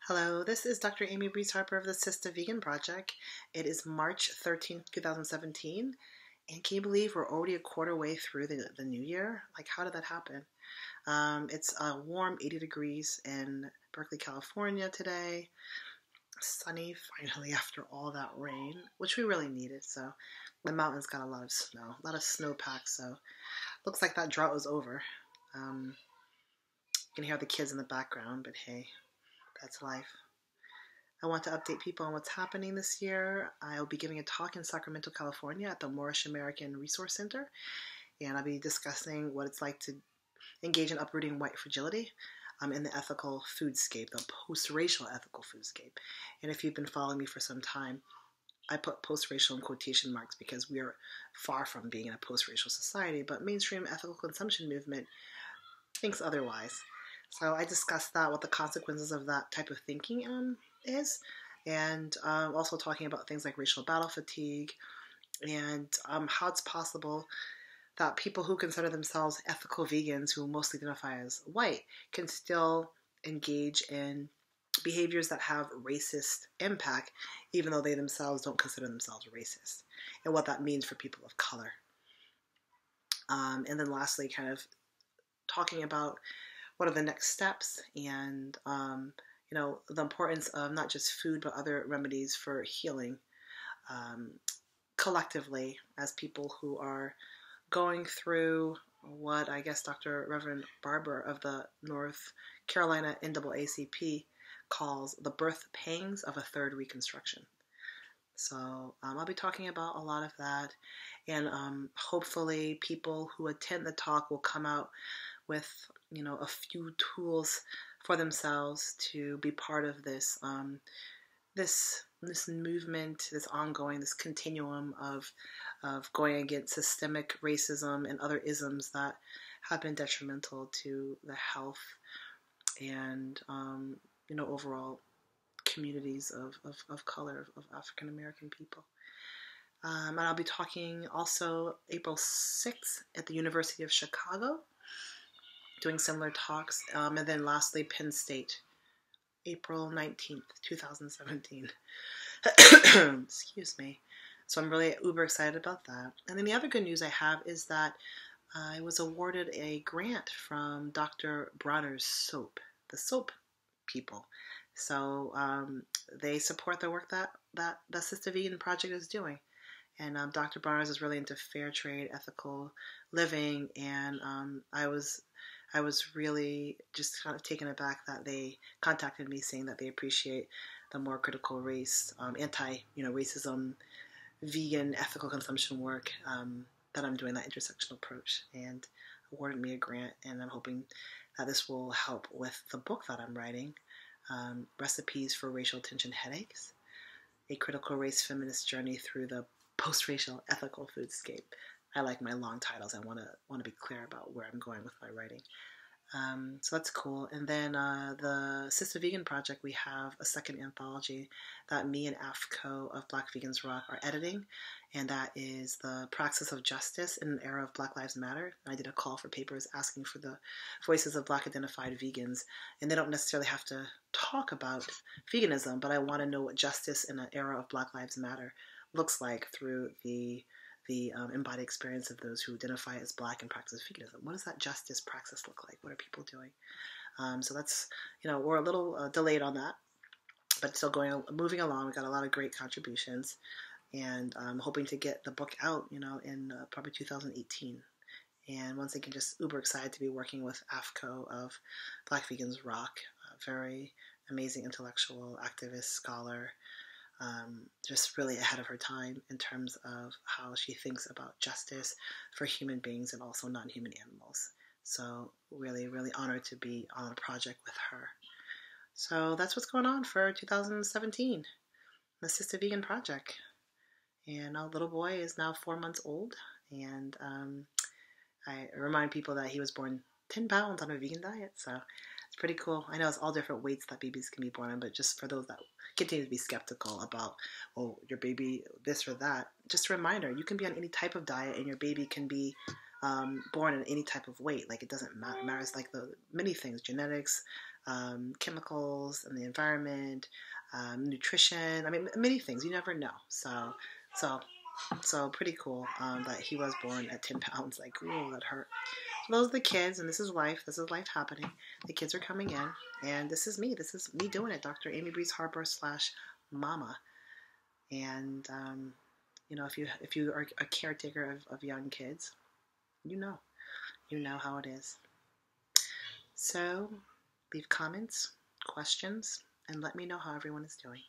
Hello, this is Dr. Amy Breeze Harper of the Sista Vegan Project. It is March 13th, 2017, and can you believe we're already a quarter way through the new year? Like, how did that happen? It's a warm 80 degrees in Berkeley, California today. Sunny, finally, after all that rain, which we really needed. So the mountains got a lot of snowpack, so looks like that drought was over. You can hear the kids in the background, but hey, that's life. I want to update people on what's happening this year. I'll be giving a talk in Sacramento, California at the Moorish American Resource Center, and I'll be discussing what it's like to engage in uprooting white fragility in the ethical foodscape, the post-racial ethical foodscape. And if you've been following me for some time, I put post-racial in quotation marks because we are far from being in a post-racial society, but mainstream ethical consumption movement thinks otherwise. So I discussed that, what the consequences of that type of thinking is, and also talking about things like racial battle fatigue and how it's possible that people who consider themselves ethical vegans, who mostly identify as white, can still engage in behaviors that have racist impact, even though they themselves don't consider themselves racist, and what that means for people of color. And then lastly, kind of talking about what are the next steps and the importance of not just food but other remedies for healing collectively as people who are going through what I guess Dr. Reverend Barber of the North Carolina NAACP calls the birth pangs of a third Reconstruction. So I'll be talking about a lot of that, and hopefully people who attend the talk will come out with a few tools for themselves to be part of this this movement, this continuum of going against systemic racism and other isms that have been detrimental to the health and overall communities of color, of African American people. And I'll be talking also April 6th at the University of Chicago, doing similar talks. And then lastly, Penn State, April 19th, 2017. Excuse me. So I'm really uber excited about that. And then the other good news I have is that I was awarded a grant from Dr. Bronner's Soap, the soap people. So they support the work that the Sista Vegan Project is doing. And Dr. Bronner's is really into fair trade, ethical living, and I was really just kind of taken aback that they contacted me saying that they appreciate the more critical race, anti-racism, vegan, ethical consumption work that I'm doing, that intersectional approach, and awarded me a grant. And I'm hoping that this will help with the book that I'm writing, Recipes for Racial Tension Headaches, a critical race feminist journey through the post-racial ethical foodscape. I like my long titles. I want to be clear about where I'm going with my writing. So that's cool. And then the Sista Vegan Project, we have a second anthology that me and AFCO of Black Vegans Rock are editing, and that is the Praxis of Justice in an Era of Black Lives Matter. And I did a call for papers asking for the voices of Black identified vegans, and they don't necessarily have to talk about veganism, but I want to know what justice in an era of Black Lives Matter looks like through the embodied experience of those who identify as Black and practice veganism. What does that justice praxis look like? What are people doing? So that's, we're a little delayed on that, but still moving along. We got a lot of great contributions, and I'm hoping to get the book out, in probably 2018. And once again, just uber excited to be working with AFCO of Black Vegans Rock, a very amazing intellectual, activist, scholar, just really ahead of her time in terms of how she thinks about justice for human beings and also non-human animals. So really, really honored to be on a project with her. So that's what's going on for 2017, the Sista Vegan Project. And our little boy is now 4 months old, and I remind people that he was born 10 pounds on a vegan diet, so it's pretty cool. I know it's all different weights that babies can be born on, but just for those that continue to be skeptical about, your baby this or that, just a reminder, you can be on any type of diet and your baby can be born in any type of weight. Like, it doesn't matter. It matters like the many things, genetics, chemicals in the environment, nutrition. I mean, many things. You never know. So pretty cool that he was born at 10 pounds. Like, ooh, that hurt. So those are the kids, and this is life. This is life happening. The kids are coming in, and this is me. This is me doing it, Dr. Amy Breeze Harper / Mama. And if you are a caretaker of young kids, you know how it is. So leave comments, questions, and let me know how everyone is doing.